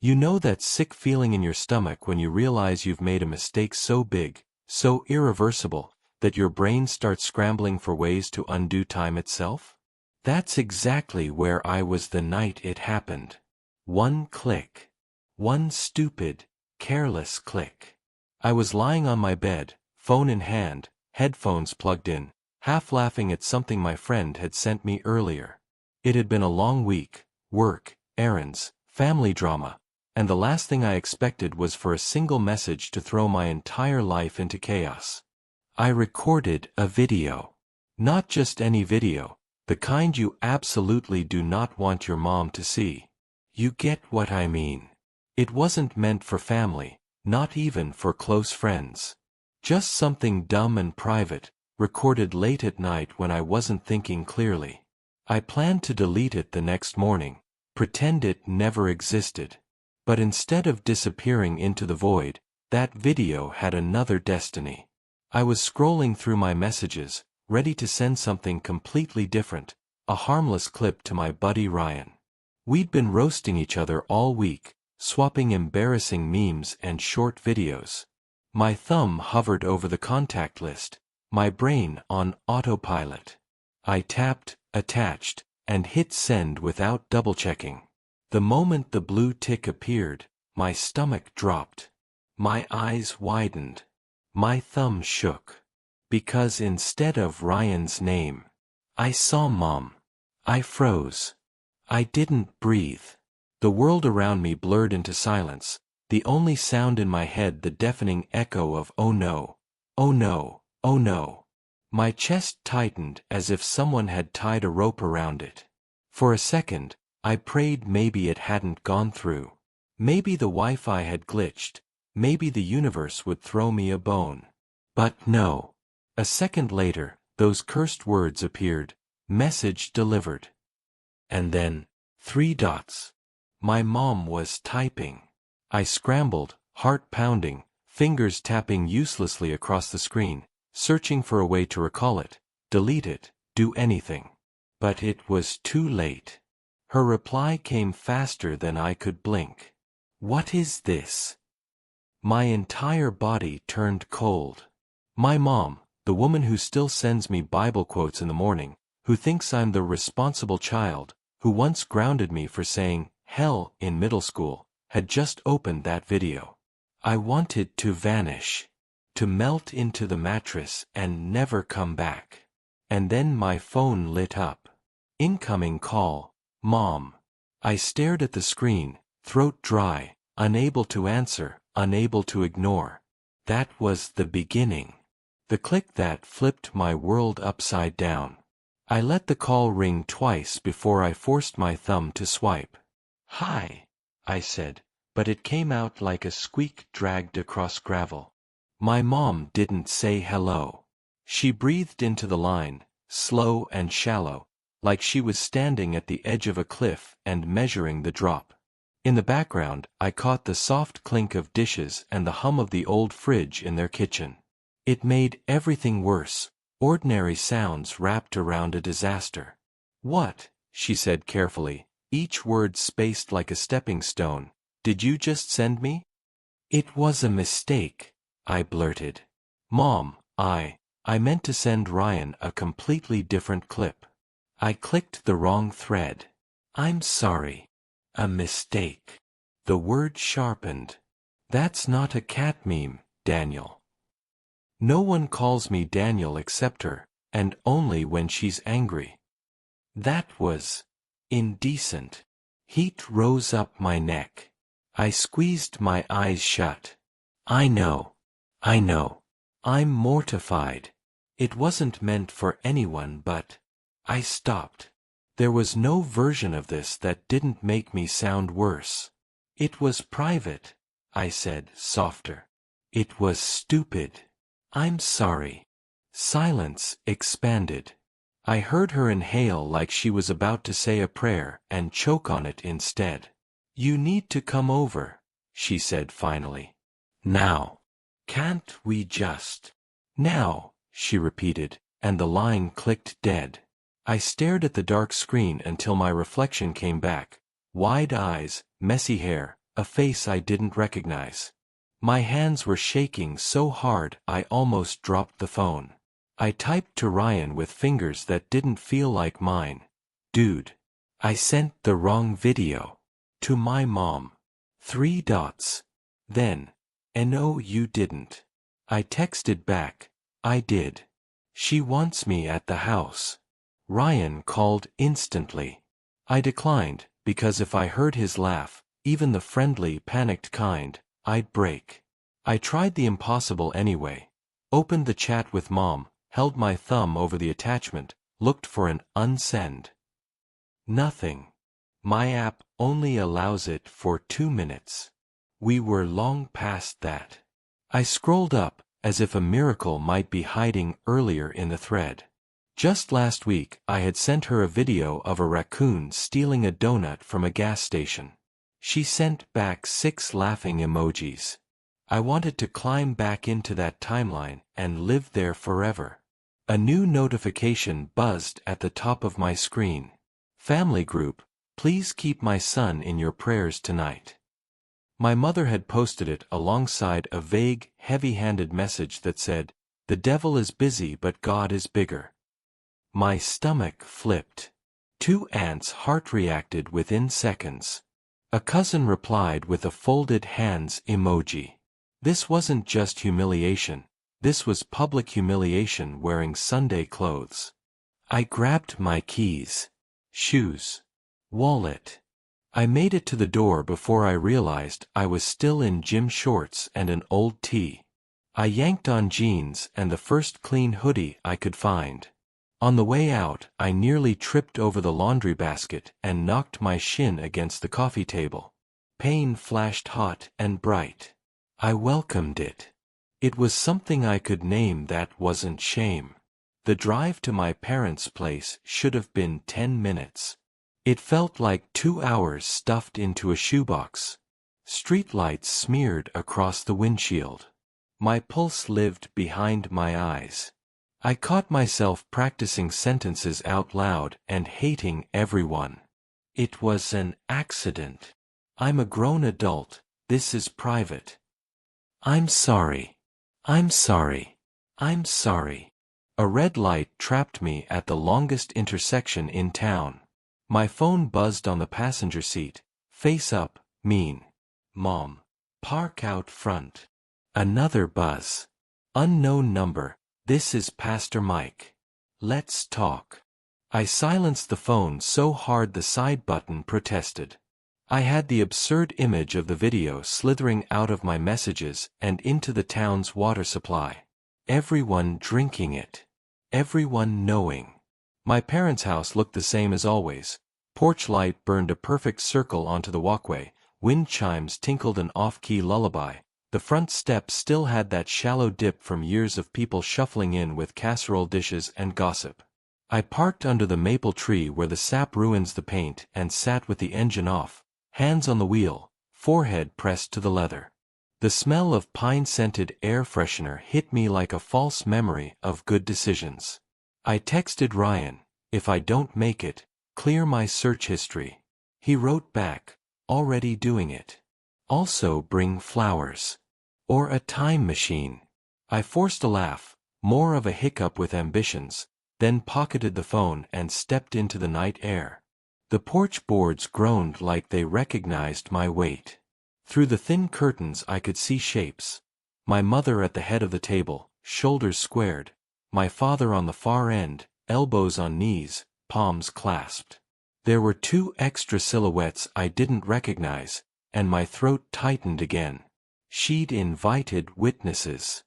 You know that sick feeling in your stomach when you realize you've made a mistake so big, so irreversible, that your brain starts scrambling for ways to undo time itself? That's exactly where I was the night it happened. One click. One stupid, careless click. I was lying on my bed, phone in hand, headphones plugged in, half laughing at something my friend had sent me earlier. It had been a long week, work, errands, family drama, and the last thing I expected was for a single message to throw my entire life into chaos. I recorded a video. Not just any video, the kind you absolutely do not want your mom to see. You get what I mean. It wasn't meant for family, not even for close friends. Just something dumb and private, recorded late at night when I wasn't thinking clearly. I planned to delete it the next morning, pretend it never existed. But instead of disappearing into the void, that video had another destiny. I was scrolling through my messages, ready to send something completely different, a harmless clip to my buddy Ryan. We'd been roasting each other all week, swapping embarrassing memes and short videos. My thumb hovered over the contact list, my brain on autopilot. I tapped, attached, and hit send without double-checking. The moment the blue tick appeared, my stomach dropped. My eyes widened. My thumb shook. Because instead of Ryan's name, I saw Mom. I froze. I didn't breathe. The world around me blurred into silence, the only sound in my head the deafening echo of "oh no, oh no, oh no." My chest tightened as if someone had tied a rope around it. For a second, I prayed maybe it hadn't gone through. Maybe the Wi-Fi had glitched. Maybe the universe would throw me a bone. But no. A second later, those cursed words appeared, message delivered. And then, 3 dots. My mom was typing. I scrambled, heart pounding, fingers tapping uselessly across the screen, searching for a way to recall it, delete it, do anything. But it was too late. Her reply came faster than I could blink. What is this? My entire body turned cold. My mom, the woman who still sends me Bible quotes in the morning, who thinks I'm the responsible child, who once grounded me for saying hell in middle school, had just opened that video. I wanted to vanish, to melt into the mattress and never come back. And then my phone lit up. Incoming call, Mom. I stared at the screen, throat dry, unable to answer, unable to ignore. That was the beginning. The click that flipped my world upside down. I let the call ring twice before I forced my thumb to swipe. "Hi," I said, but it came out like a squeak dragged across gravel. My mom didn't say hello. She breathed into the line, slow and shallow, like she was standing at the edge of a cliff and measuring the drop. In the background, I caught the soft clink of dishes and the hum of the old fridge in their kitchen. It made everything worse, ordinary sounds wrapped around a disaster. "What?" she said carefully, each word spaced like a stepping stone. "Did you just send me?" "It was a mistake," I blurted. "Mom, I meant to send Ryan a completely different clip. I clicked the wrong thread. I'm sorry. A mistake." The word sharpened. "That's not a cat meme, Daniel. No one calls me Daniel except her, and only when she's angry." That was indecent. Heat rose up my neck. I squeezed my eyes shut. I know. I'm mortified. It wasn't meant for anyone but... I stopped. There was no version of this that didn't make me sound worse. "It was private," I said, softer. "It was stupid. I'm sorry." Silence expanded. I heard her inhale like she was about to say a prayer and choke on it instead. "You need to come over," she said finally. "Now. Can't we just..." "Now," she repeated, and the line clicked dead. I stared at the dark screen until my reflection came back. Wide eyes, messy hair, a face I didn't recognize. My hands were shaking so hard I almost dropped the phone. I typed to Ryan with fingers that didn't feel like mine. Dude, I sent the wrong video. To my mom. 3 dots. Then, no you didn't. I texted back, I did. She wants me at the house. Ryan called instantly. I declined, because if I heard his laugh, even the friendly, panicked kind, I'd break. I tried the impossible anyway. Opened the chat with Mom, held my thumb over the attachment, looked for an unsend. Nothing. My app only allows it for 2 minutes. We were long past that. I scrolled up, as if a miracle might be hiding earlier in the thread. Just last week, I had sent her a video of a raccoon stealing a donut from a gas station. She sent back 6 laughing emojis. I wanted to climb back into that timeline and live there forever. A new notification buzzed at the top of my screen. Family group, please keep my son in your prayers tonight. My mother had posted it alongside a vague, heavy-handed message that said, "The devil is busy but God is bigger." My stomach flipped. 2 aunts heart-reacted within seconds. A cousin replied with a folded hands emoji. This wasn't just humiliation, this was public humiliation wearing Sunday clothes. I grabbed my keys, shoes, wallet. I made it to the door before I realized I was still in gym shorts and an old tee. I yanked on jeans and the first clean hoodie I could find. On the way out, I nearly tripped over the laundry basket and knocked my shin against the coffee table. Pain flashed hot and bright. I welcomed it. It was something I could name that wasn't shame. The drive to my parents' place should have been 10 minutes. It felt like 2 hours stuffed into a shoebox. Streetlights smeared across the windshield. My pulse lived behind my eyes. I caught myself practicing sentences out loud and hating everyone. It was an accident. I'm a grown adult, this is private. I'm sorry. I'm sorry. I'm sorry. A red light trapped me at the longest intersection in town. My phone buzzed on the passenger seat. Face up, mean. Mom. Park out front. Another buzz. Unknown number. This is Pastor Mike. Let's talk. I silenced the phone so hard the side button protested. I had the absurd image of the video slithering out of my messages and into the town's water supply. Everyone drinking it. Everyone knowing. My parents' house looked the same as always. Porch light burned a perfect circle onto the walkway, wind chimes tinkled an off-key lullaby. The front steps still had that shallow dip from years of people shuffling in with casserole dishes and gossip. I parked under the maple tree where the sap ruins the paint and sat with the engine off, hands on the wheel, forehead pressed to the leather. The smell of pine-scented air freshener hit me like a false memory of good decisions. I texted Ryan, if I don't make it, clear my search history. He wrote back, already doing it. Also bring flowers. Or a time machine. I forced a laugh, more of a hiccup with ambitions, then pocketed the phone and stepped into the night air. The porch boards groaned like they recognized my weight. Through the thin curtains I could see shapes. My mother at the head of the table, shoulders squared. My father on the far end, elbows on knees, palms clasped. There were 2 extra silhouettes I didn't recognize, and my throat tightened again. She'd invited witnesses.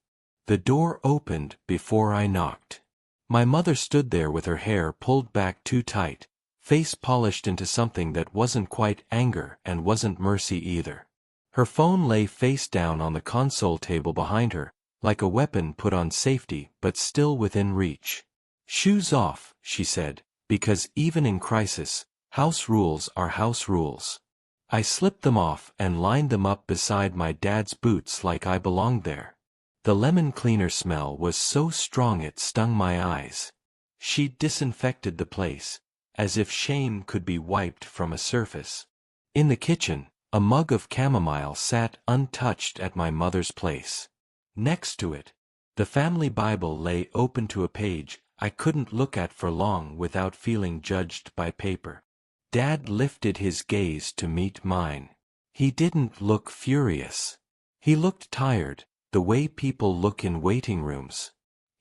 The door opened before I knocked. My mother stood there with her hair pulled back too tight, face polished into something that wasn't quite anger and wasn't mercy either. Her phone lay face down on the console table behind her, like a weapon put on safety but still within reach. Shoes off, she said, because even in crisis, house rules are house rules. I slipped them off and lined them up beside my dad's boots like I belonged there. The lemon cleaner smell was so strong it stung my eyes. She disinfected the place, as if shame could be wiped from a surface. In the kitchen, A mug of chamomile sat untouched at my mother's place. Next to it, the family Bible lay open to a page I couldn't look at for long without feeling judged by paper. Dad lifted his gaze to meet mine. He didn't look furious. He looked tired, the way people look in waiting rooms.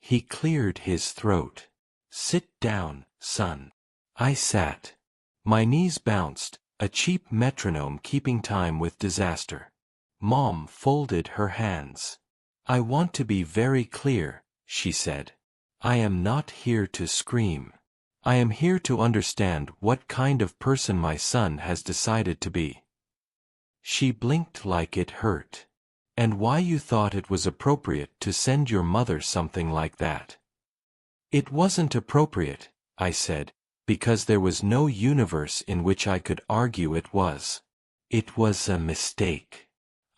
He cleared his throat. "Sit down, son." I sat. My knees bounced, a cheap metronome keeping time with disaster. Mom folded her hands. "I want to be very clear," she said. "I am not here to scream. I am here to understand what kind of person my son has decided to be." She blinked like it hurt. "And why you thought it was appropriate to send your mother something like that?" "It wasn't appropriate," I said, "because there was no universe in which I could argue it was. It was a mistake.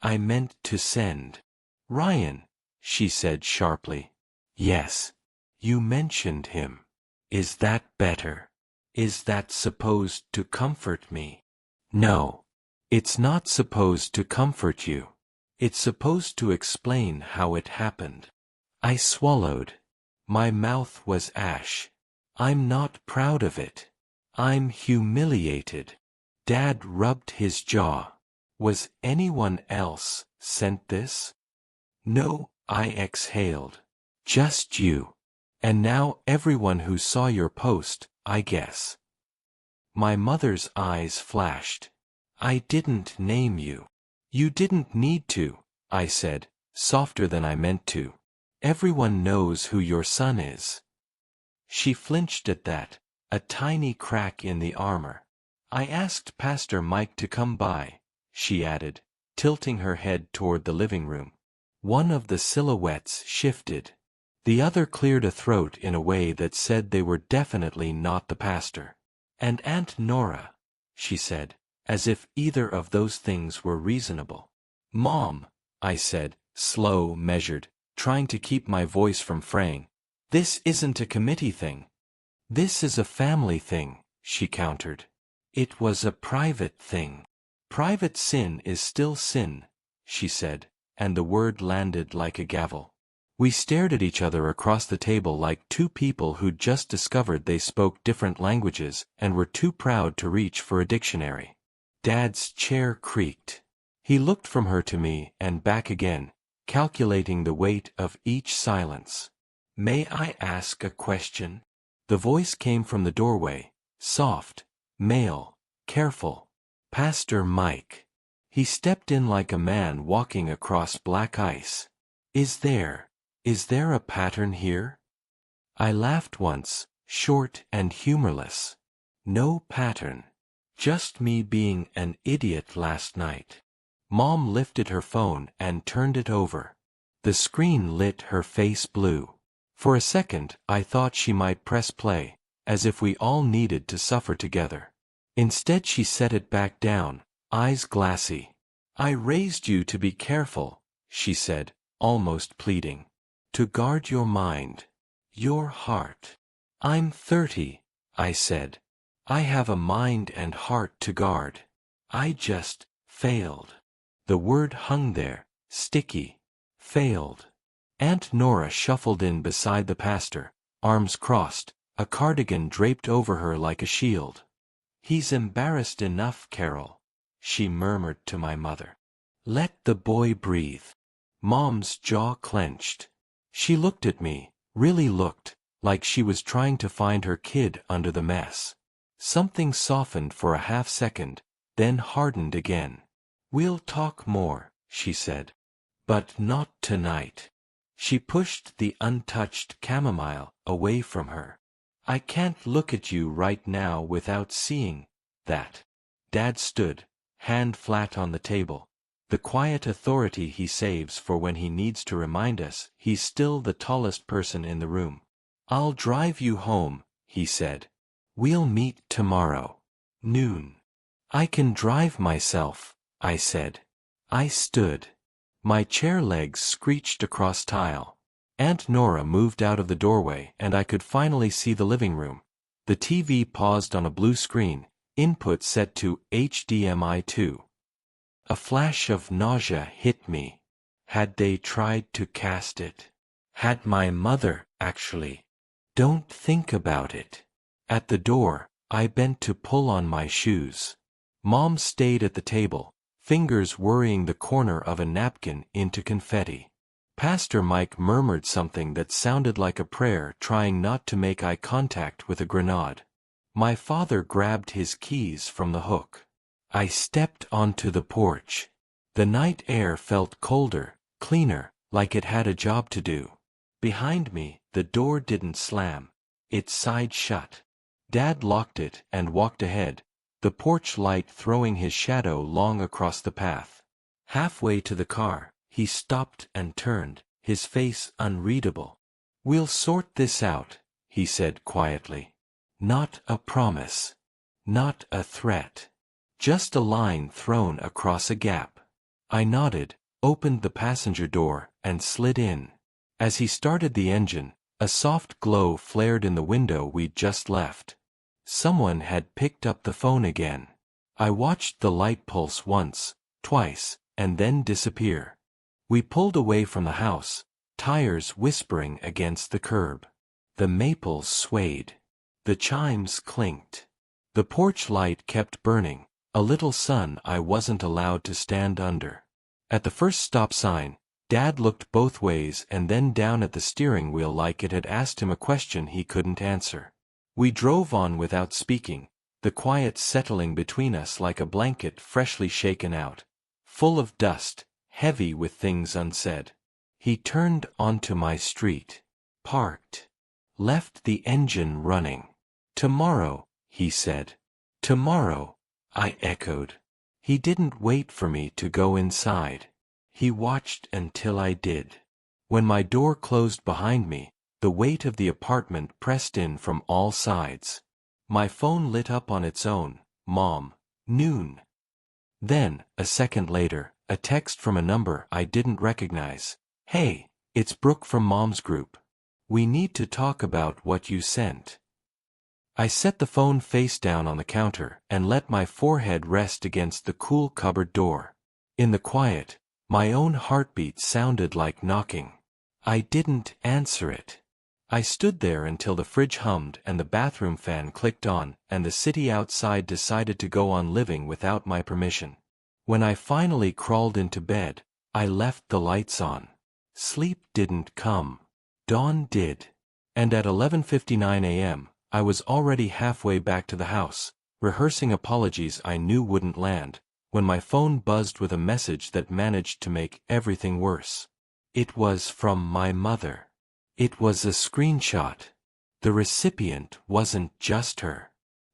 I meant to send Ryan," she said sharply. "Yes. You mentioned him. Is that better? Is that supposed to comfort me?" "No. It's not supposed to comfort you. It's supposed to explain how it happened." I swallowed. My mouth was ash. "I'm not proud of it. I'm humiliated." Dad rubbed his jaw. "Was anyone else sent this?" "No," I exhaled. "Just you. And now everyone who saw your post, I guess." My mother's eyes flashed. "I didn't name you." "You didn't need to," I said, softer than I meant to. "Everyone knows who your son is." She flinched at that, a tiny crack in the armor. "I asked Pastor Mike to come by," she added, tilting her head toward the living room. One of the silhouettes shifted. The other cleared a throat in a way that said they were definitely not the pastor. "And Aunt Nora," she said, as if either of those things were reasonable. "Mom," I said, slow, measured, trying to keep my voice from fraying. "This isn't a committee thing. This is a family thing," she countered. "It was a private thing." "Private sin is still sin," she said, and the word landed like a gavel. We stared at each other across the table like two people who'd just discovered they spoke different languages and were too proud to reach for a dictionary. Dad's chair creaked. He looked from her to me and back again, calculating the weight of each silence. "May I ask a question?" The voice came from the doorway, soft, male, careful. "Pastor Mike." He stepped in like a man walking across black ice. Is there a pattern here?" I laughed once, short and humorless. "No pattern. Just me being an idiot last night." Mom lifted her phone and turned it over. The screen lit her face blue. For a second I thought she might press play, as if we all needed to suffer together. Instead she set it back down, eyes glassy. "I raised you to be careful," she said, almost pleading. "To guard your mind. Your heart." "I'm 30, I said. "I have a mind and heart to guard. I just failed." The word hung there, sticky. Failed. Aunt Nora shuffled in beside the pastor, arms crossed, a cardigan draped over her like a shield. "He's embarrassed enough, Carol," she murmured to my mother. "Let the boy breathe." Mom's jaw clenched. She looked at me, really looked, like she was trying to find her kid under the mess. Something softened for a half second, then hardened again. "We'll talk more," she said. "But not tonight." She pushed the untouched chamomile away from her. "I can't look at you right now without seeing that." Dad stood, hand flat on the table. The quiet authority he saves for when he needs to remind us he's still the tallest person in the room. "I'll drive you home," he said. "We'll meet tomorrow. Noon." "I can drive myself," I said. I stood. My chair legs screeched across tile. Aunt Nora moved out of the doorway and I could finally see the living room. The TV paused on a blue screen, input set to HDMI 2. A flash of nausea hit me. Had they tried to cast it? Had my mother, actually? Don't think about it. At the door, I bent to pull on my shoes. Mom stayed at the table, fingers worrying the corner of a napkin into confetti. Pastor Mike murmured something that sounded like a prayer, trying not to make eye contact with a grenade. My father grabbed his keys from the hook. I stepped onto the porch. The night air felt colder, cleaner, like it had a job to do. Behind me, the door didn't slam. It sighed shut. Dad locked it and walked ahead, the porch light throwing his shadow long across the path. Halfway to the car, he stopped and turned, his face unreadable. "We'll sort this out," he said quietly. Not a promise. Not a threat. Just a line thrown across a gap. I nodded, opened the passenger door, and slid in. As he started the engine, a soft glow flared in the window we'd just left. Someone had picked up the phone again. I watched the light pulse once, twice, and then disappear. We pulled away from the house, tires whispering against the curb. The maples swayed. The chimes clinked. The porch light kept burning, a little sun I wasn't allowed to stand under. At the first stop sign, Dad looked both ways and then down at the steering wheel like it had asked him a question he couldn't answer. We drove on without speaking, the quiet settling between us like a blanket freshly shaken out, full of dust, heavy with things unsaid. He turned onto my street. Parked. Left the engine running. "Tomorrow," he said. "Tomorrow," I echoed. He didn't wait for me to go inside. He watched until I did. When my door closed behind me, the weight of the apartment pressed in from all sides. My phone lit up on its own. "Mom, noon." Then, a second later, a text from a number I didn't recognize. "Hey, it's Brooke from Mom's group. We need to talk about what you sent." I set the phone face down on the counter and let my forehead rest against the cool cupboard door. In the quiet, my own heartbeat sounded like knocking. I didn't answer it. I stood there until the fridge hummed and the bathroom fan clicked on and the city outside decided to go on living without my permission. When I finally crawled into bed, I left the lights on. Sleep didn't come. Dawn did. And at 11:59 a.m., I was already halfway back to the house, rehearsing apologies I knew wouldn't land, when my phone buzzed with a message that managed to make everything worse. It was from my mother. It was a screenshot. The recipient wasn't just her.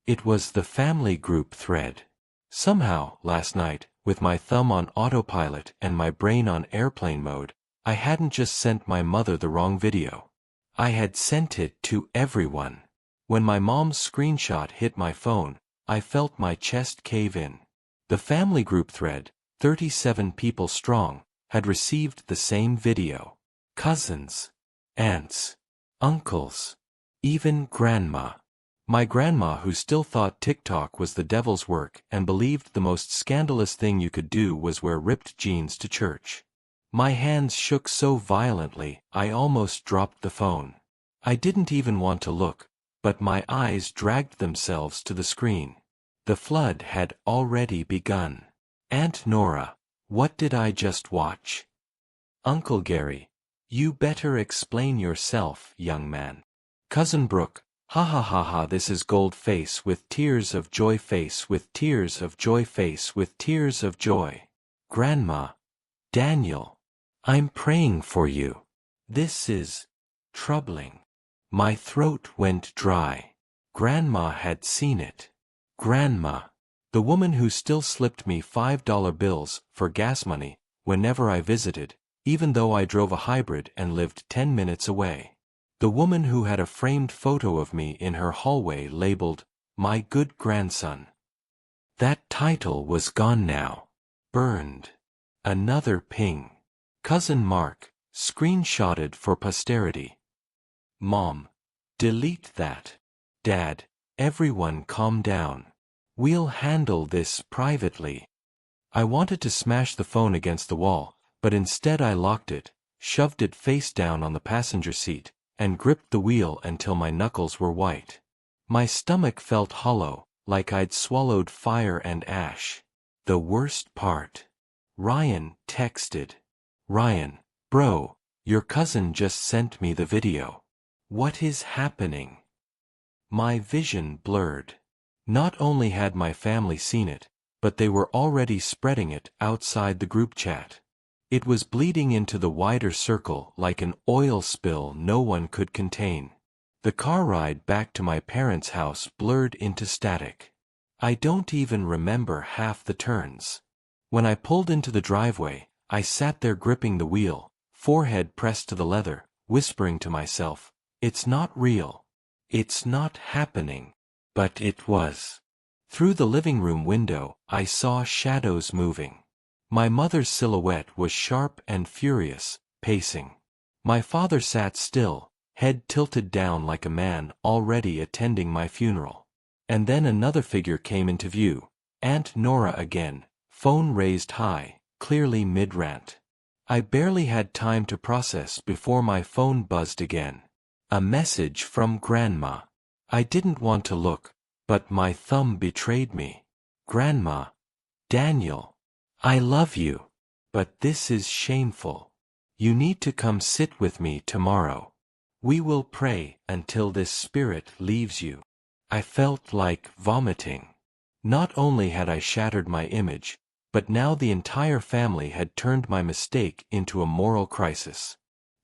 It was the family group thread. Somehow, last night, with my thumb on autopilot and my brain on airplane mode, I hadn't just sent my mother the wrong video. I had sent it to everyone. When my mom's screenshot hit my phone, I felt my chest cave in. The family group thread, 37 people strong, had received the same video. Cousins, aunts, uncles, even grandma. My grandma, who still thought TikTok was the devil's work and believed the most scandalous thing you could do was wear ripped jeans to church. My hands shook so violently, I almost dropped the phone. I didn't even want to look, but my eyes dragged themselves to the screen. The flood had already begun. "Aunt Nora, what did I just watch?" "Uncle Gary, you better explain yourself, young man." "Cousin Brooke, ha ha ha ha, this is gold face with tears of joy, face with tears of joy, face with tears of joy." "Grandma, Daniel, I'm praying for you. This is troubling." My throat went dry. Grandma had seen it. Grandma, the woman who still slipped me $5 bills for gas money whenever I visited, even though I drove a hybrid and lived 10 minutes away. The woman who had a framed photo of me in her hallway labeled, "My good grandson." That title was gone now. Burned. Another ping. Cousin Mark, screenshotted for posterity. "Mom, delete that." "Dad, everyone calm down. We'll handle this privately." I wanted to smash the phone against the wall, but instead I locked it, shoved it face down on the passenger seat, and gripped the wheel until my knuckles were white. My stomach felt hollow, like I'd swallowed fire and ash. The worst part. Ryan texted. Ryan, bro, your cousin just sent me the video. What is happening? My vision blurred. Not only had my family seen it, but they were already spreading it outside the group chat. It was bleeding into the wider circle like an oil spill no one could contain. The car ride back to my parents' house blurred into static. I don't even remember half the turns. When I pulled into the driveway, I sat there gripping the wheel, forehead pressed to the leather, whispering to myself, "It's not real. It's not happening." But it was. Through the living room window, I saw shadows moving. My mother's silhouette was sharp and furious, pacing. My father sat still, head tilted down like a man already attending my funeral. And then another figure came into view, Aunt Nora again, phone raised high, clearly mid-rant. I barely had time to process before my phone buzzed again. A message from Grandma. I didn't want to look, but my thumb betrayed me. Grandma. Daniel. I love you. But this is shameful. You need to come sit with me tomorrow. We will pray until this spirit leaves you. I felt like vomiting. Not only had I shattered my image, but now the entire family had turned my mistake into a moral crisis.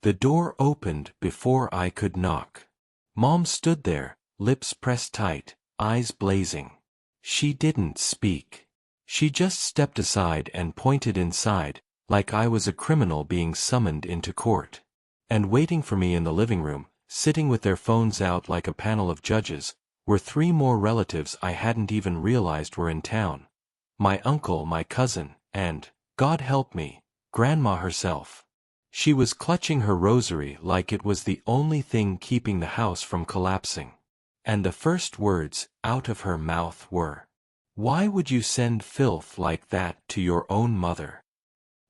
The door opened before I could knock. Mom stood there, lips pressed tight, eyes blazing. She didn't speak. She just stepped aside and pointed inside, like I was a criminal being summoned into court. And waiting for me in the living room, sitting with their phones out like a panel of judges, were 3 more relatives I hadn't even realized were in town. My uncle, my cousin, and, God help me, Grandma herself. She was clutching her rosary like it was the only thing keeping the house from collapsing. And the first words out of her mouth were, "Why would you send filth like that to your own mother?"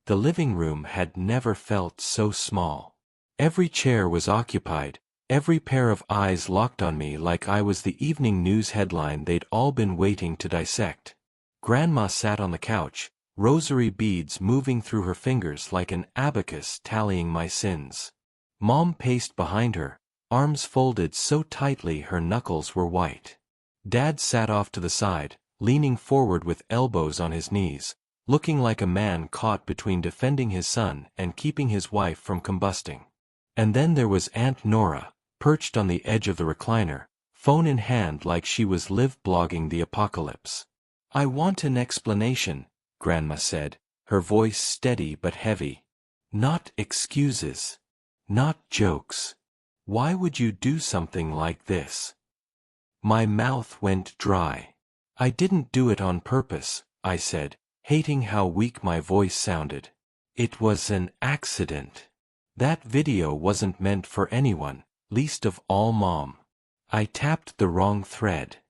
The living room had never felt so small. Every chair was occupied, every pair of eyes locked on me like I was the evening news headline they'd all been waiting to dissect. Grandma sat on the couch, rosary beads moving through her fingers like an abacus tallying my sins. Mom paced behind her, arms folded so tightly her knuckles were white. Dad sat off to the side, leaning forward with elbows on his knees, looking like a man caught between defending his son and keeping his wife from combusting. And then there was Aunt Nora, perched on the edge of the recliner, phone in hand like she was live blogging the apocalypse. "I want an explanation," Grandma said, her voice steady but heavy. "Not excuses. Not jokes. Why would you do something like this?" My mouth went dry. "I didn't do it on purpose," I said, hating how weak my voice sounded. "It was an accident. That video wasn't meant for anyone, least of all Mom. I tapped the wrong thread.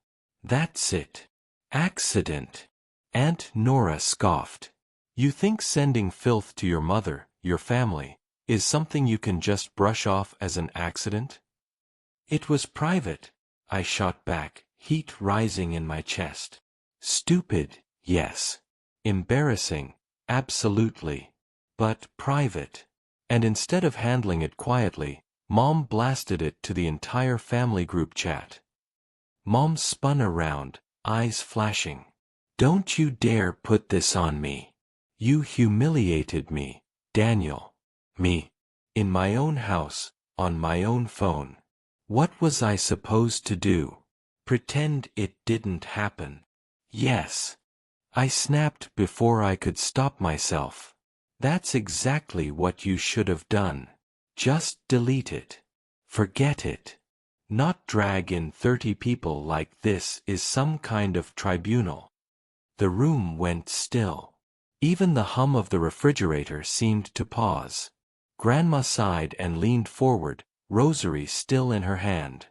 That's it. Accident." Aunt Nora scoffed. "You think sending filth to your mother, your family, is something you can just brush off as an accident?" "It was private," I shot back, heat rising in my chest. "Stupid, yes. Embarrassing, absolutely. But private." And instead of handling it quietly, Mom blasted it to the entire family group chat. Mom spun around, eyes flashing. "Don't you dare put this on me. You humiliated me, Daniel. Me. In my own house, on my own phone. What was I supposed to do? Pretend it didn't happen?" "Yes." I snapped before I could stop myself. "That's exactly what you should have done. Just delete it. Forget it. Not drag in 30 people like this is some kind of tribunal." The room went still. Even the hum of the refrigerator seemed to pause. Grandma sighed and leaned forward, rosary still in her hand.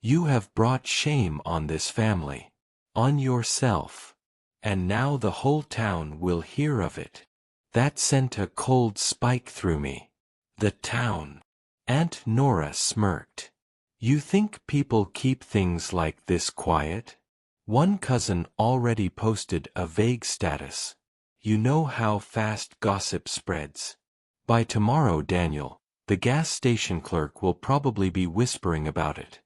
"You have brought shame on this family. On yourself. And now the whole town will hear of it. That sent a cold spike through me. The town. Aunt Nora smirked. You think people keep things like this quiet? One cousin already posted a vague status. You know how fast gossip spreads. By tomorrow, Daniel, the gas station clerk will probably be whispering about it.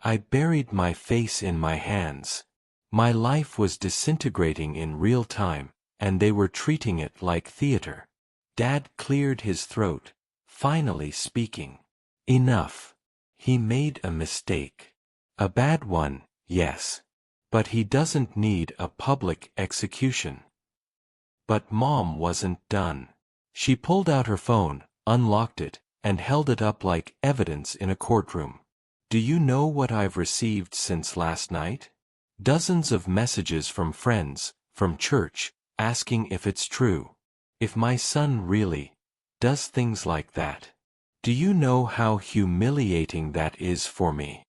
I buried my face in my hands. My life was disintegrating in real time, and they were treating it like theater. Dad cleared his throat, finally speaking. Enough. He made a mistake. A bad one, yes. But he doesn't need a public execution. But Mom wasn't done. She pulled out her phone, unlocked it, and held it up like evidence in a courtroom. Do you know what I've received since last night? Dozens of messages from friends, from church, asking if it's true. If my son really does things like that. Do you know how humiliating that is for me?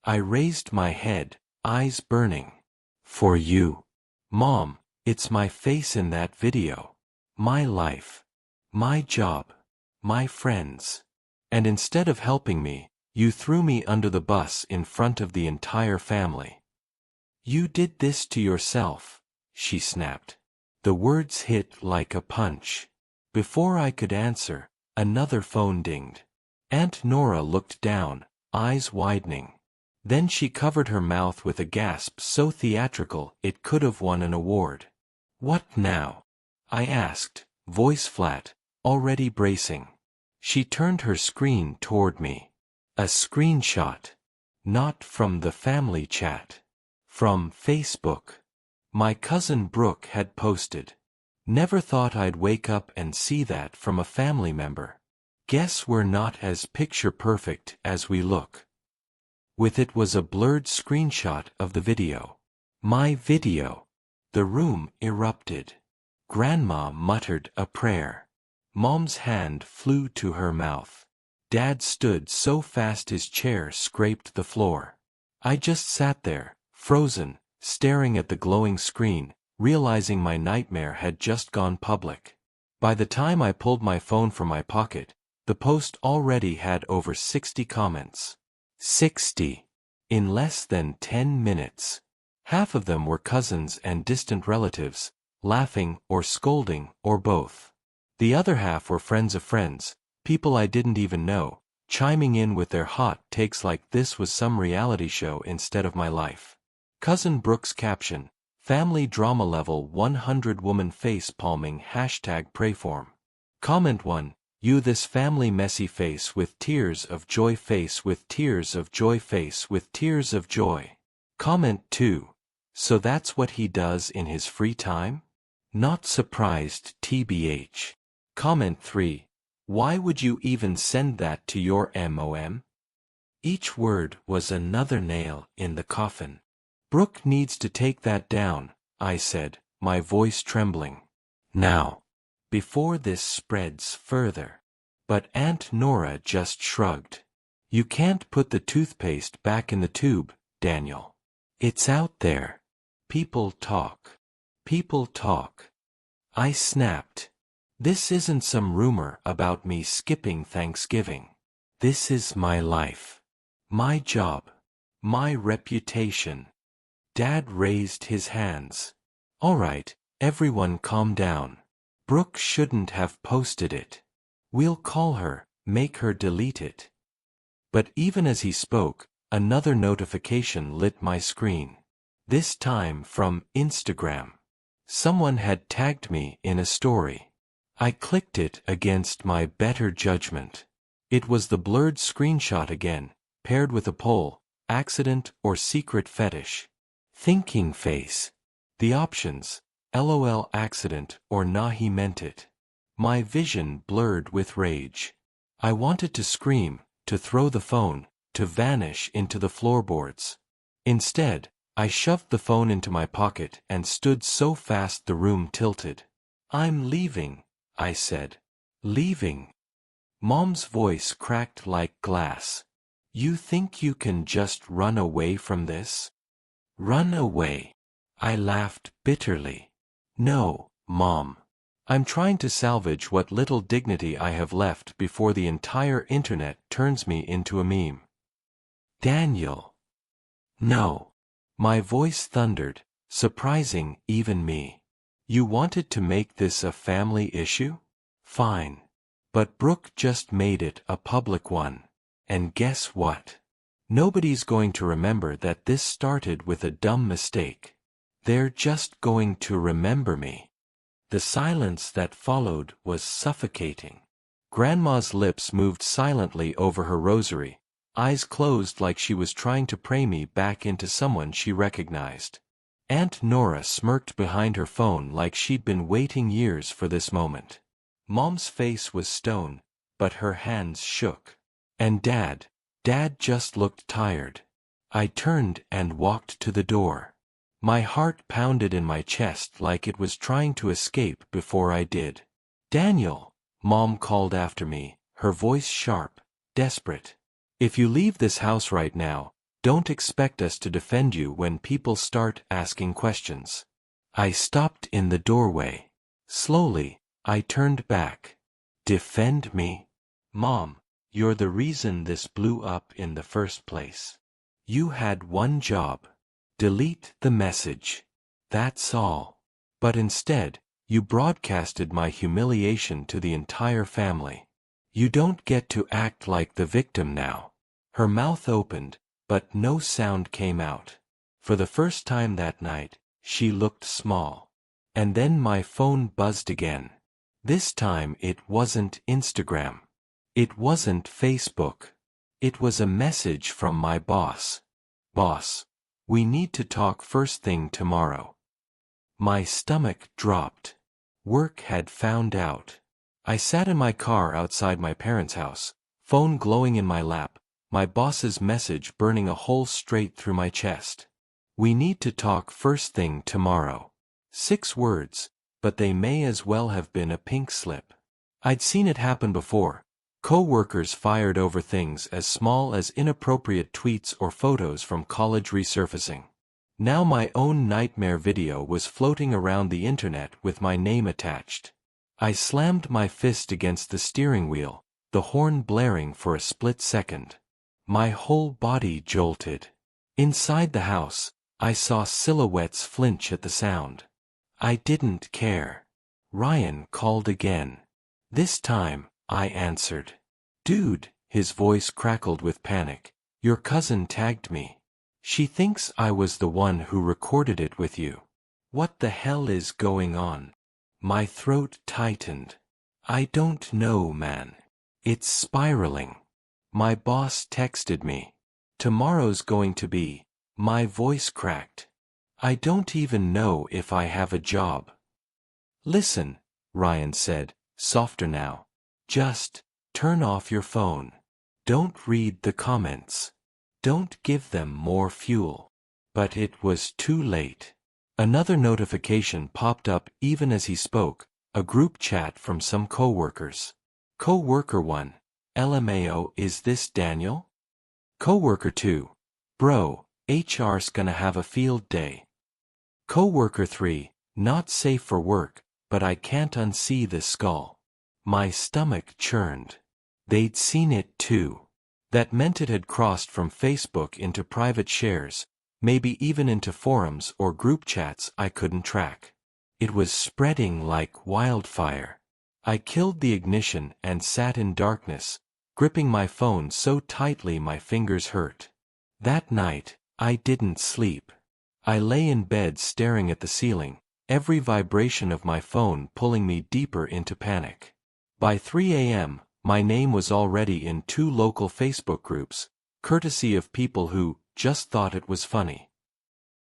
I raised my head, eyes burning. For you. Mom, it's my face in that video. My life. My job. My friends. And instead of helping me, you threw me under the bus in front of the entire family. You did this to yourself, she snapped. The words hit like a punch. Before I could answer, another phone dinged. Aunt Nora looked down, eyes widening. Then she covered her mouth with a gasp so theatrical it could have won an award. What now? I asked, voice flat, already bracing. She turned her screen toward me. A screenshot. Not from the family chat. From Facebook. My cousin Brooke had posted. Never thought I'd wake up and see that from a family member. Guess we're not as picture perfect as we look. With it was a blurred screenshot of the video. My video. The room erupted. Grandma muttered a prayer. Mom's hand flew to her mouth. Dad stood so fast his chair scraped the floor. I just sat there, frozen, staring at the glowing screen, realizing my nightmare had just gone public. By the time I pulled my phone from my pocket, the post already had over 60 comments. 60. In less than 10 minutes. Half of them were cousins and distant relatives, laughing or scolding or both. The other half were friends of friends, people I didn't even know, chiming in with their hot takes like this was some reality show instead of my life. Cousin Brooke's caption, family drama level 100 woman face palming #PrayForm. Comment 1. You this family messy face with tears of joy face with tears of joy face with tears of joy. Comment 2. So that's what he does in his free time? Not surprised TBH. Comment 3. Why would you even send that to your mom? Each word was another nail in the coffin. Brooke needs to take that down, I said, my voice trembling. Now. Before this spreads further. But Aunt Nora just shrugged. You can't put the toothpaste back in the tube, Daniel. It's out there. People talk. People talk. I snapped. This isn't some rumor about me skipping Thanksgiving. This is my life. My job. My reputation. Dad raised his hands. All right, everyone calm down. Brooke shouldn't have posted it. We'll call her, make her delete it. But even as he spoke, another notification lit my screen. This time from Instagram. Someone had tagged me in a story. I clicked it against my better judgment. It was the blurred screenshot again, paired with a poll, accident or secret fetish. Thinking face. The options, LOL accident or nah he meant it. My vision blurred with rage. I wanted to scream, to throw the phone, to vanish into the floorboards. Instead, I shoved the phone into my pocket and stood so fast the room tilted. I'm leaving, I said. Leaving. Mom's voice cracked like glass. You think you can just run away from this? Run away. I laughed bitterly. No, Mom. I'm trying to salvage what little dignity I have left before the entire internet turns me into a meme. Daniel. No. My voice thundered, surprising even me. You wanted to make this a family issue? Fine. But Brooke just made it a public one. And guess what? Nobody's going to remember that this started with a dumb mistake. They're just going to remember me. The silence that followed was suffocating. Grandma's lips moved silently over her rosary, eyes closed like she was trying to pray me back into someone she recognized. Aunt Nora smirked behind her phone like she'd been waiting years for this moment. Mom's face was stone, but her hands shook. And Dad just looked tired. I turned and walked to the door. My heart pounded in my chest like it was trying to escape before I did. Daniel, Mom called after me, her voice sharp, desperate. If you leave this house right now, don't expect us to defend you when people start asking questions. I stopped in the doorway. Slowly, I turned back. Defend me? Mom, you're the reason this blew up in the first place. You had one job. Delete the message. That's all. But instead, you broadcasted my humiliation to the entire family. You don't get to act like the victim now. Her mouth opened, but no sound came out. For the first time that night, she looked small. And then my phone buzzed again. This time it wasn't Instagram. It wasn't Facebook. It was a message from my boss. Boss, we need to talk first thing tomorrow. My stomach dropped. Work had found out. I sat in my car outside my parents' house, phone glowing in my lap, my boss's message burning a hole straight through my chest. We need to talk first thing tomorrow. 6 words, but they may as well have been a pink slip. I'd seen it happen before. Co-workers fired over things as small as inappropriate tweets or photos from college resurfacing. Now my own nightmare video was floating around the internet with my name attached. I slammed my fist against the steering wheel, the horn blaring for a split second. My whole body jolted. Inside the house, I saw silhouettes flinch at the sound. I didn't care. Ryan called again. This time, I answered. Dude, his voice crackled with panic. Your cousin tagged me. She thinks I was the one who recorded it with you. What the hell is going on? My throat tightened. I don't know, man. It's spiraling. My boss texted me. Tomorrow's going to be. My voice cracked. I don't even know if I have a job. Listen, Ryan said, softer now. Just turn off your phone. Don't read the comments. Don't give them more fuel. But it was too late. Another notification popped up even as he spoke, a group chat from some coworkers. Coworker 1, LMAO, is this Daniel? Coworker 2, bro, HR's gonna have a field day. Coworker 3, not safe for work, but I can't unsee the skull. My stomach churned. They'd seen it too. That meant it had crossed from Facebook into private shares, maybe even into forums or group chats I couldn't track. It was spreading like wildfire. I killed the ignition and sat in darkness, gripping my phone so tightly my fingers hurt. That night, I didn't sleep. I lay in bed staring at the ceiling, every vibration of my phone pulling me deeper into panic. By 3 a.m., my name was already in 2 local Facebook groups, courtesy of people who just thought it was funny.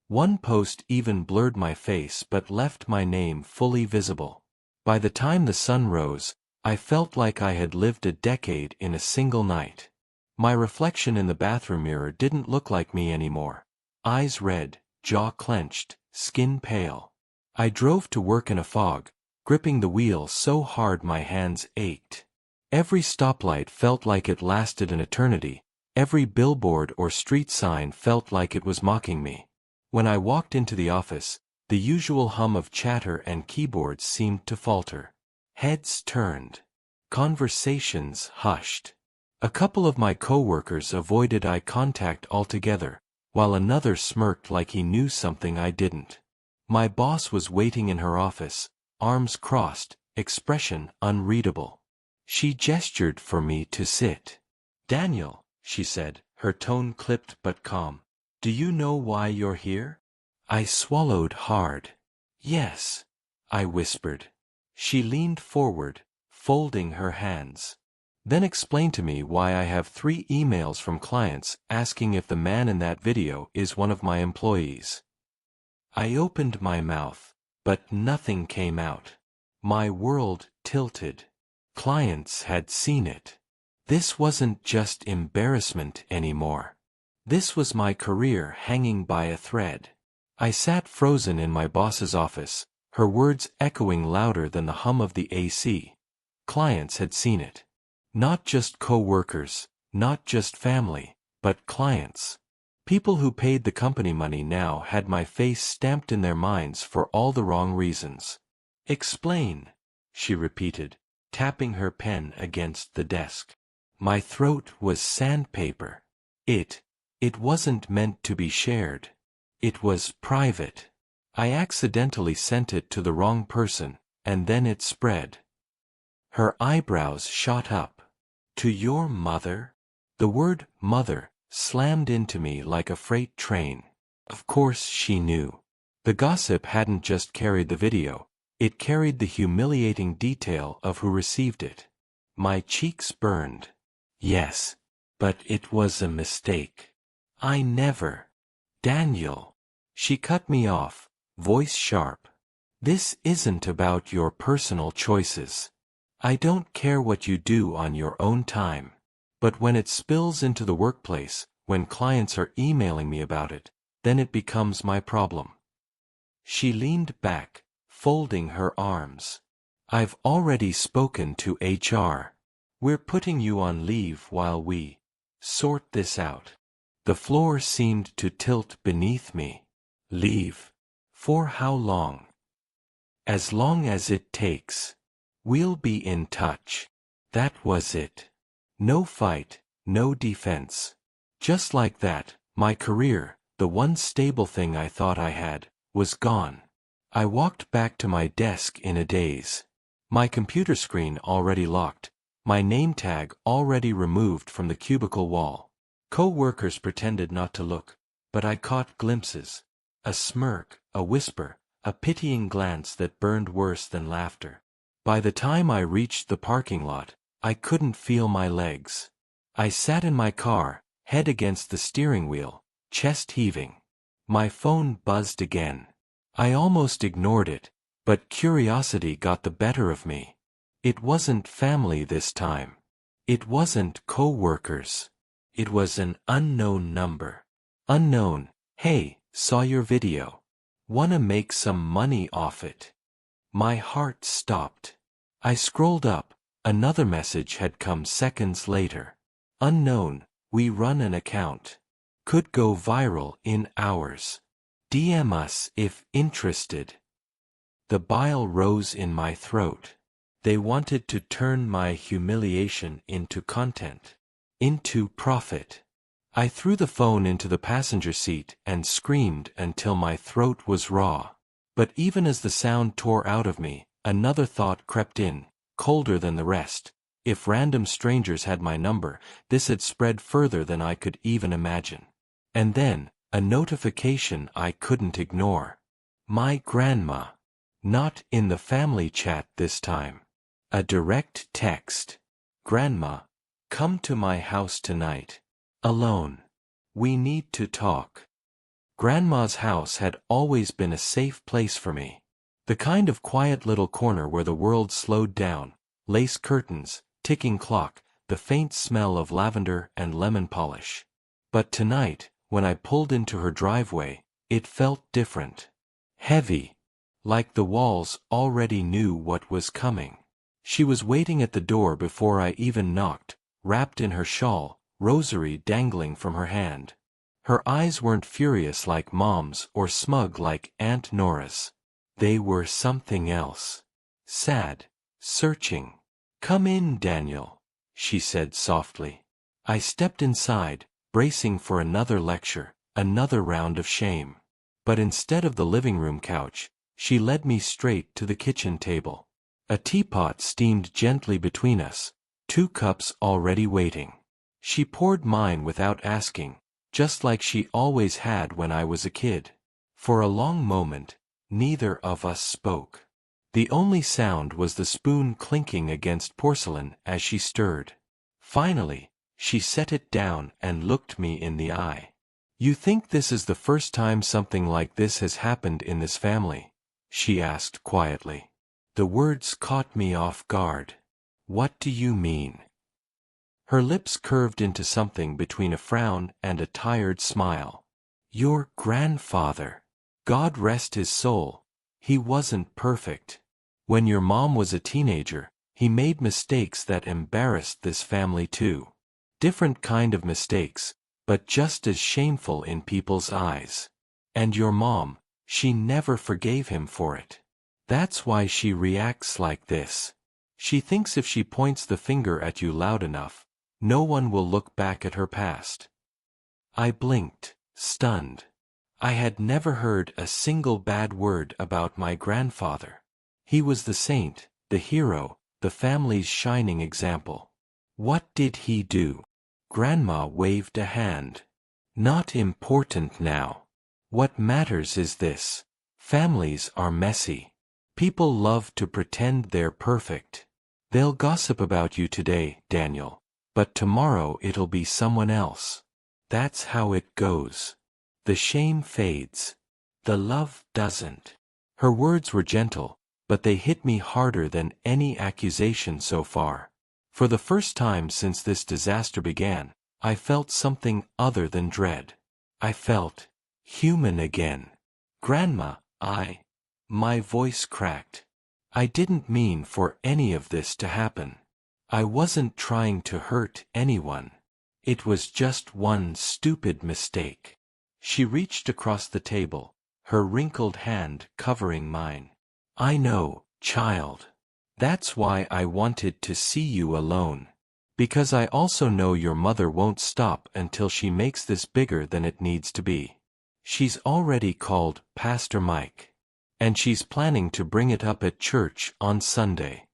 One post even blurred my face but left my name fully visible. By the time the sun rose, I felt like I had lived a decade in a single night. My reflection in the bathroom mirror didn't look like me anymore. Eyes red, jaw clenched, skin pale. I drove to work in a fog, gripping the wheel so hard my hands ached. Every stoplight felt like it lasted an eternity, every billboard or street sign felt like it was mocking me. When I walked into the office, the usual hum of chatter and keyboards seemed to falter. Heads turned. Conversations hushed. A couple of my coworkers avoided eye contact altogether, while another smirked like he knew something I didn't. My boss was waiting in her office, arms crossed, expression unreadable. She gestured for me to sit. "Daniel," she said, her tone clipped but calm. "Do you know why you're here?" I swallowed hard. "Yes," I whispered. She leaned forward, folding her hands. "Then explain to me why I have 3 emails from clients asking if the man in that video is one of my employees." I opened my mouth, but nothing came out. My world tilted. Clients had seen it. This wasn't just embarrassment anymore. This was my career hanging by a thread. I sat frozen in my boss's office, her words echoing louder than the hum of the AC. Clients had seen it. Not just co-workers, not just family, but clients. People who paid the company money now had my face stamped in their minds for all the wrong reasons. "Explain," she repeated, tapping her pen against the desk. My throat was sandpaper. It wasn't meant to be shared. It was private. I accidentally sent it to the wrong person, and then it spread. Her eyebrows shot up. "To your mother?" The word mother slammed into me like a freight train. Of course she knew. The gossip hadn't just carried the video, it carried the humiliating detail of who received it. My cheeks burned. Yes, but it was a mistake. I never. "Daniel." She cut me off, voice sharp. "This isn't about your personal choices. I don't care what you do on your own time. But when it spills into the workplace, when clients are emailing me about it, then it becomes my problem." She leaned back, folding her arms. "I've already spoken to HR. We're putting you on leave while we sort this out." The floor seemed to tilt beneath me. "Leave? For how long?" "As long as it takes. We'll be in touch." That was it. No fight, no defense. Just like that, my career, the one stable thing I thought I had, was gone. I walked back to my desk in a daze. My computer screen already locked, my name tag already removed from the cubicle wall. Co-workers pretended not to look, but I caught glimpses. A smirk, a whisper, a pitying glance that burned worse than laughter. By the time I reached the parking lot, I couldn't feel my legs. I sat in my car, head against the steering wheel, chest heaving. My phone buzzed again. I almost ignored it, but curiosity got the better of me. It wasn't family this time. It wasn't co-workers. It was an unknown number. Unknown: "Hey, saw your video. Wanna make some money off it?" My heart stopped. I scrolled up. Another message had come seconds later. Unknown: "We run an account. Could go viral in hours. DM us if interested." The bile rose in my throat. They wanted to turn my humiliation into content. Into profit. I threw the phone into the passenger seat and screamed until my throat was raw. But even as the sound tore out of me, another thought crept in, colder than the rest. If random strangers had my number, this had spread further than I could even imagine. And then, a notification I couldn't ignore. My grandma. Not in the family chat this time. A direct text. "Grandma, come to my house tonight. Alone. We need to talk." Grandma's house had always been a safe place for me. The kind of quiet little corner where the world slowed down, lace curtains, ticking clock, the faint smell of lavender and lemon polish. But tonight, when I pulled into her driveway, it felt different. Heavy. Like the walls already knew what was coming. She was waiting at the door before I even knocked, wrapped in her shawl, rosary dangling from her hand. Her eyes weren't furious like Mom's or smug like Aunt Nora's. They were something else. Sad. Searching. "Come in, Daniel," she said softly. I stepped inside, bracing for another lecture, another round of shame. But instead of the living room couch, she led me straight to the kitchen table. A teapot steamed gently between us, 2 cups already waiting. She poured mine without asking, just like she always had when I was a kid. For a long moment, neither of us spoke. The only sound was the spoon clinking against porcelain as she stirred. Finally, she set it down and looked me in the eye. "You think this is the first time something like this has happened in this family?" she asked quietly. The words caught me off guard. "What do you mean?" Her lips curved into something between a frown and a tired smile. "Your grandfather. God rest his soul. He wasn't perfect. When your mom was a teenager, he made mistakes that embarrassed this family too. Different kind of mistakes, but just as shameful in people's eyes. And your mom, she never forgave him for it. That's why she reacts like this. She thinks if she points the finger at you loud enough, no one will look back at her past." I blinked, stunned. I had never heard a single bad word about my grandfather. He was the saint, the hero, the family's shining example. What did he do? Grandma waved a hand. "Not important now. What matters is this. Families are messy. People love to pretend they're perfect. They'll gossip about you today, Daniel, but tomorrow it'll be someone else. That's how it goes. The shame fades. The love doesn't." Her words were gentle, but they hit me harder than any accusation so far. For the first time since this disaster began, I felt something other than dread. I felt human again. "Grandma, my voice cracked. I didn't mean for any of this to happen. I wasn't trying to hurt anyone. It was just one stupid mistake." She reached across the table, her wrinkled hand covering mine. "I know, child. That's why I wanted to see you alone. Because I also know your mother won't stop until she makes this bigger than it needs to be. She's already called Pastor Mike. And she's planning to bring it up at church on Sunday."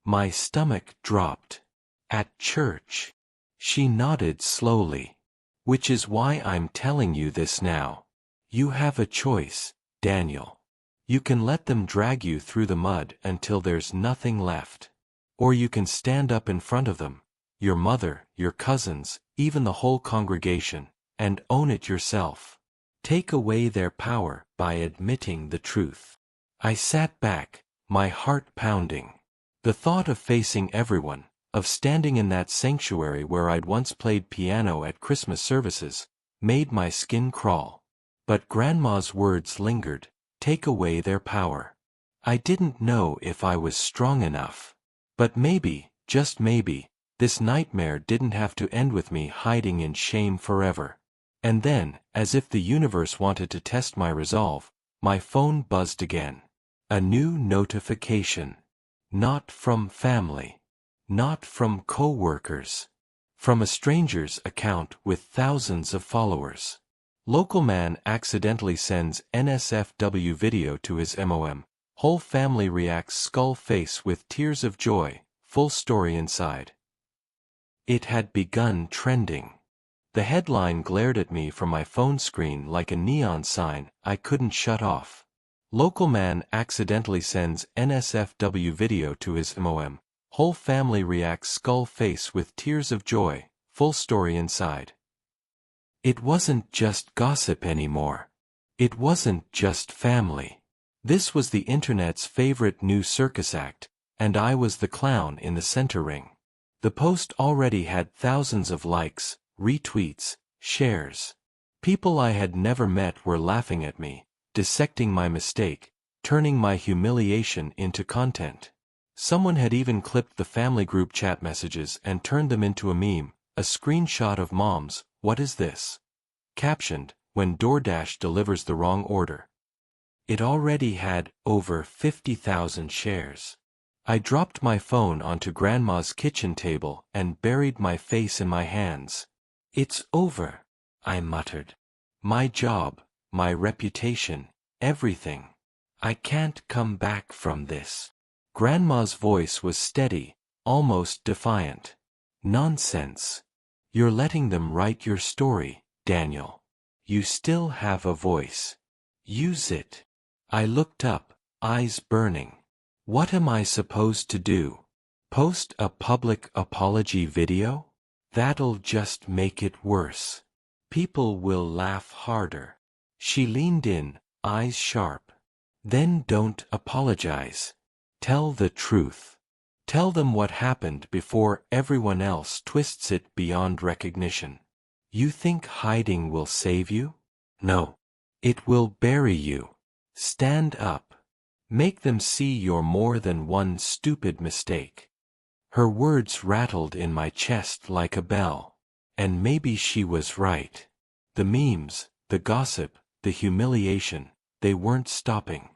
My stomach dropped. "At church?" She nodded slowly. "Which is why I'm telling you this now. You have a choice, Daniel. You can let them drag you through the mud until there's nothing left. Or you can stand up in front of them, your mother, your cousins, even the whole congregation, and own it yourself. Take away their power by admitting the truth." I sat back, my heart pounding. The thought of facing everyone, of standing in that sanctuary where I'd once played piano at Christmas services, made my skin crawl. But Grandma's words lingered. Take away their power. I didn't know if I was strong enough. But maybe, just maybe, this nightmare didn't have to end with me hiding in shame forever. And then, as if the universe wanted to test my resolve, my phone buzzed again. A new notification. Not from family. Not from co-workers. From a stranger's account with thousands of followers. Local man accidentally sends NSFW video to his MOM. Whole family reacts skull face with tears of joy, full story inside. It had begun trending. The headline glared at me from my phone screen like a neon sign I couldn't shut off. Local man accidentally sends NSFW video to his MOM. Whole family reacts skull face with tears of joy, full story inside. It wasn't just gossip anymore. It wasn't just family. This was the internet's favorite new circus act, and I was the clown in the center ring. The post already had thousands of likes, retweets, shares. People I had never met were laughing at me, dissecting my mistake, turning my humiliation into content. Someone had even clipped the family group chat messages and turned them into a meme, a screenshot of Mom's, "What is this?" captioned, "When DoorDash delivers the wrong order." It already had over 50,000 shares. I dropped my phone onto Grandma's kitchen table and buried my face in my hands. "It's over," I muttered. "My job, my reputation, everything. I can't come back from this." Grandma's voice was steady, almost defiant. "Nonsense. You're letting them write your story, Daniel. You still have a voice. Use it." I looked up, eyes burning. What am I supposed to do? Post a public apology video? That'll just make it worse. People will laugh harder. She leaned in, eyes sharp. "Then don't apologize. Tell the truth. Tell them what happened before everyone else twists it beyond recognition. You think hiding will save you? No. It will bury you. Stand up. Make them see you're more than one stupid mistake." Her words rattled in my chest like a bell. And maybe she was right. The memes, the gossip, the humiliation, they weren't stopping.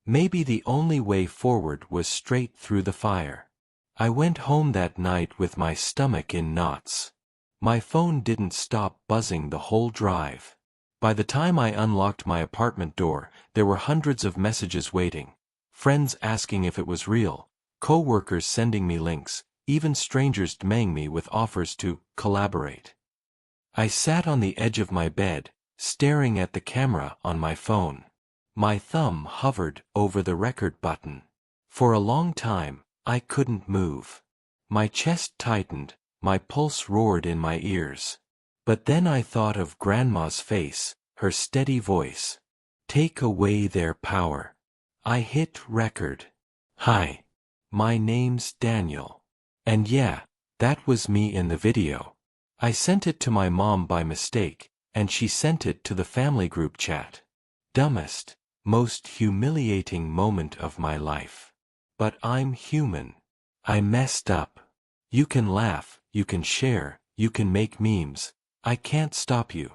Maybe the only way forward was straight through the fire. I went home that night with my stomach in knots. My phone didn't stop buzzing the whole drive. By the time I unlocked my apartment door, there were hundreds of messages waiting. Friends asking if it was real, co-workers sending me links, even strangers DMing me with offers to collaborate. I sat on the edge of my bed, staring at the camera on my phone. My thumb hovered over the record button. For a long time, I couldn't move. My chest tightened, my pulse roared in my ears. But then I thought of Grandma's face, her steady voice. "Take away their power." I hit record. "Hi. My name's Daniel. And yeah, that was me in the video." I sent it to my mom by mistake, and she sent it to the family group chat. Dumbest, most humiliating moment of my life. But I'm human. I messed up. You can laugh, you can share, you can make memes. I can't stop you.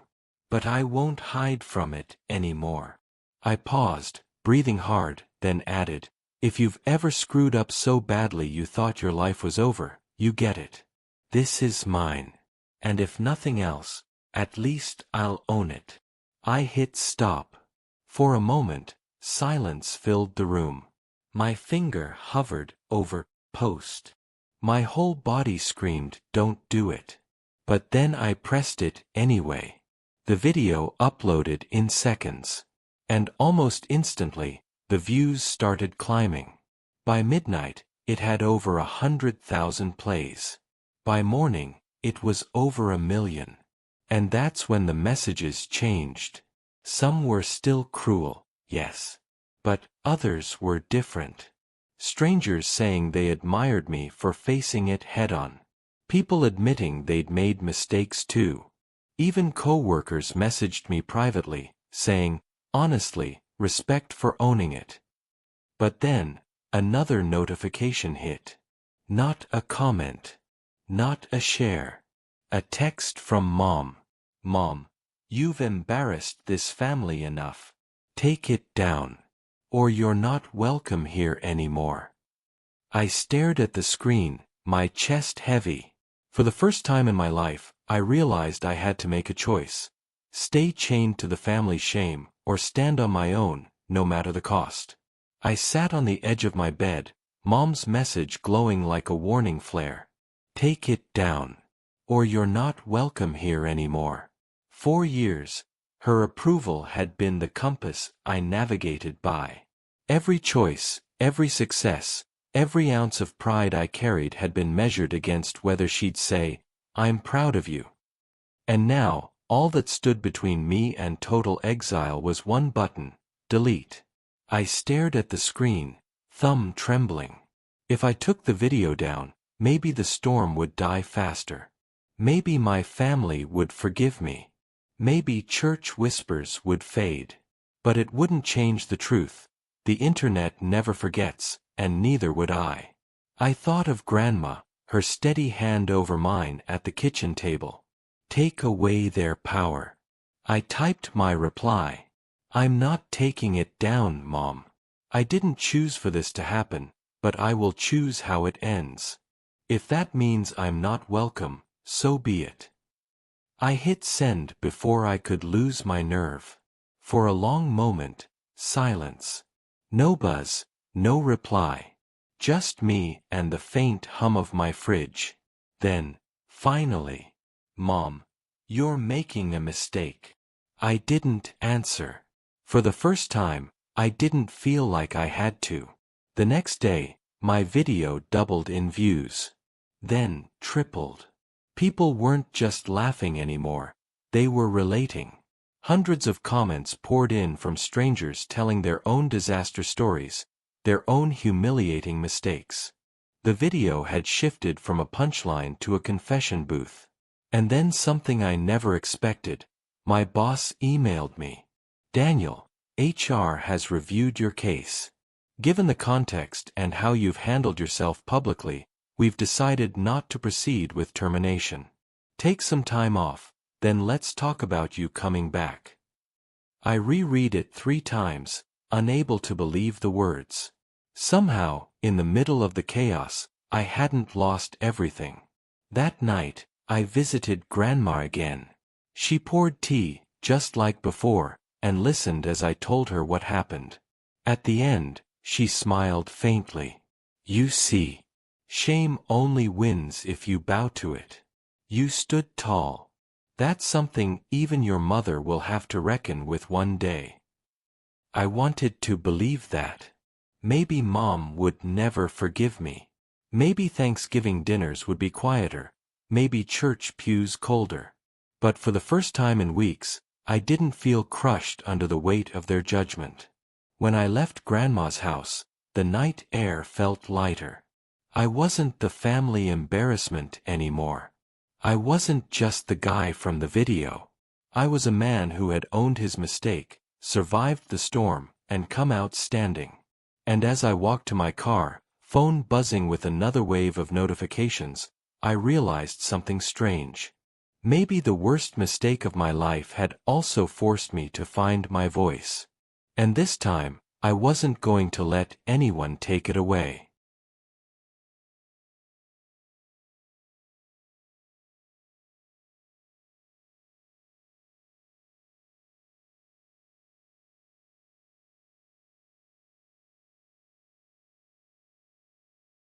But I won't hide from it anymore. I paused, breathing hard, then added, "If you've ever screwed up so badly you thought your life was over, you get it. This is mine. And if nothing else, at least I'll own it." I hit stop. For a moment, silence filled the room. My finger hovered over post. My whole body screamed, "Don't do it." But then I pressed it anyway. The video uploaded in seconds. And almost instantly, the views started climbing. By midnight, it had over 100,000 plays. By morning, it was over 1 million. And that's when the messages changed. Some were still cruel, yes. But others were different. Strangers saying they admired me for facing it head-on. People admitting they'd made mistakes too. Even co-workers messaged me privately, saying, "Honestly, respect for owning it." But then, another notification hit. Not a comment. Not a share. A text from Mom. "Mom, you've embarrassed this family enough. Take it down. Or you're not welcome here anymore." I stared at the screen, my chest heavy. For the first time in my life, I realized I had to make a choice. Stay chained to the family shame, or stand on my own, no matter the cost. I sat on the edge of my bed, Mom's message glowing like a warning flare. "Take it down. Or you're not welcome here anymore." 4 years, her approval had been the compass I navigated by. Every choice, every success, every ounce of pride I carried had been measured against whether she'd say, "I'm proud of you." And now, all that stood between me and total exile was one button: delete. I stared at the screen, thumb trembling. If I took the video down, maybe the storm would die faster. Maybe my family would forgive me. Maybe church whispers would fade. But it wouldn't change the truth. The internet never forgets, and neither would I. I thought of Grandma, her steady hand over mine at the kitchen table. Take away their power. I typed my reply. I'm not taking it down, Mom. I didn't choose for this to happen, but I will choose how it ends. If that means I'm not welcome, so be it. I hit send before I could lose my nerve. For a long moment, silence. No buzz, no reply. Just me and the faint hum of my fridge. Then, finally, Mom, you're making a mistake. I didn't answer. For the first time, I didn't feel like I had to. The next day, my video doubled in views. Then, tripled. People weren't just laughing anymore, they were relating. Hundreds of comments poured in from strangers telling their own disaster stories, their own humiliating mistakes. The video had shifted from a punchline to a confession booth. And then something I never expected. My boss emailed me. Daniel, HR has reviewed your case. Given the context and how you've handled yourself publicly, we've decided not to proceed with termination. Take some time off, then let's talk about you coming back. I reread it 3 times, unable to believe the words. Somehow, in the middle of the chaos, I hadn't lost everything. That night, I visited Grandma again. She poured tea, just like before, and listened as I told her what happened. At the end, she smiled faintly. You see, shame only wins if you bow to it. You stood tall. That's something even your mother will have to reckon with one day. I wanted to believe that. Maybe Mom would never forgive me. Maybe Thanksgiving dinners would be quieter, maybe church pews colder. But for the first time in weeks, I didn't feel crushed under the weight of their judgment. When I left Grandma's house, the night air felt lighter. I wasn't the family embarrassment anymore. I wasn't just the guy from the video. I was a man who had owned his mistake, survived the storm, and come out standing. And as I walked to my car, phone buzzing with another wave of notifications, I realized something strange. Maybe the worst mistake of my life had also forced me to find my voice. And this time, I wasn't going to let anyone take it away.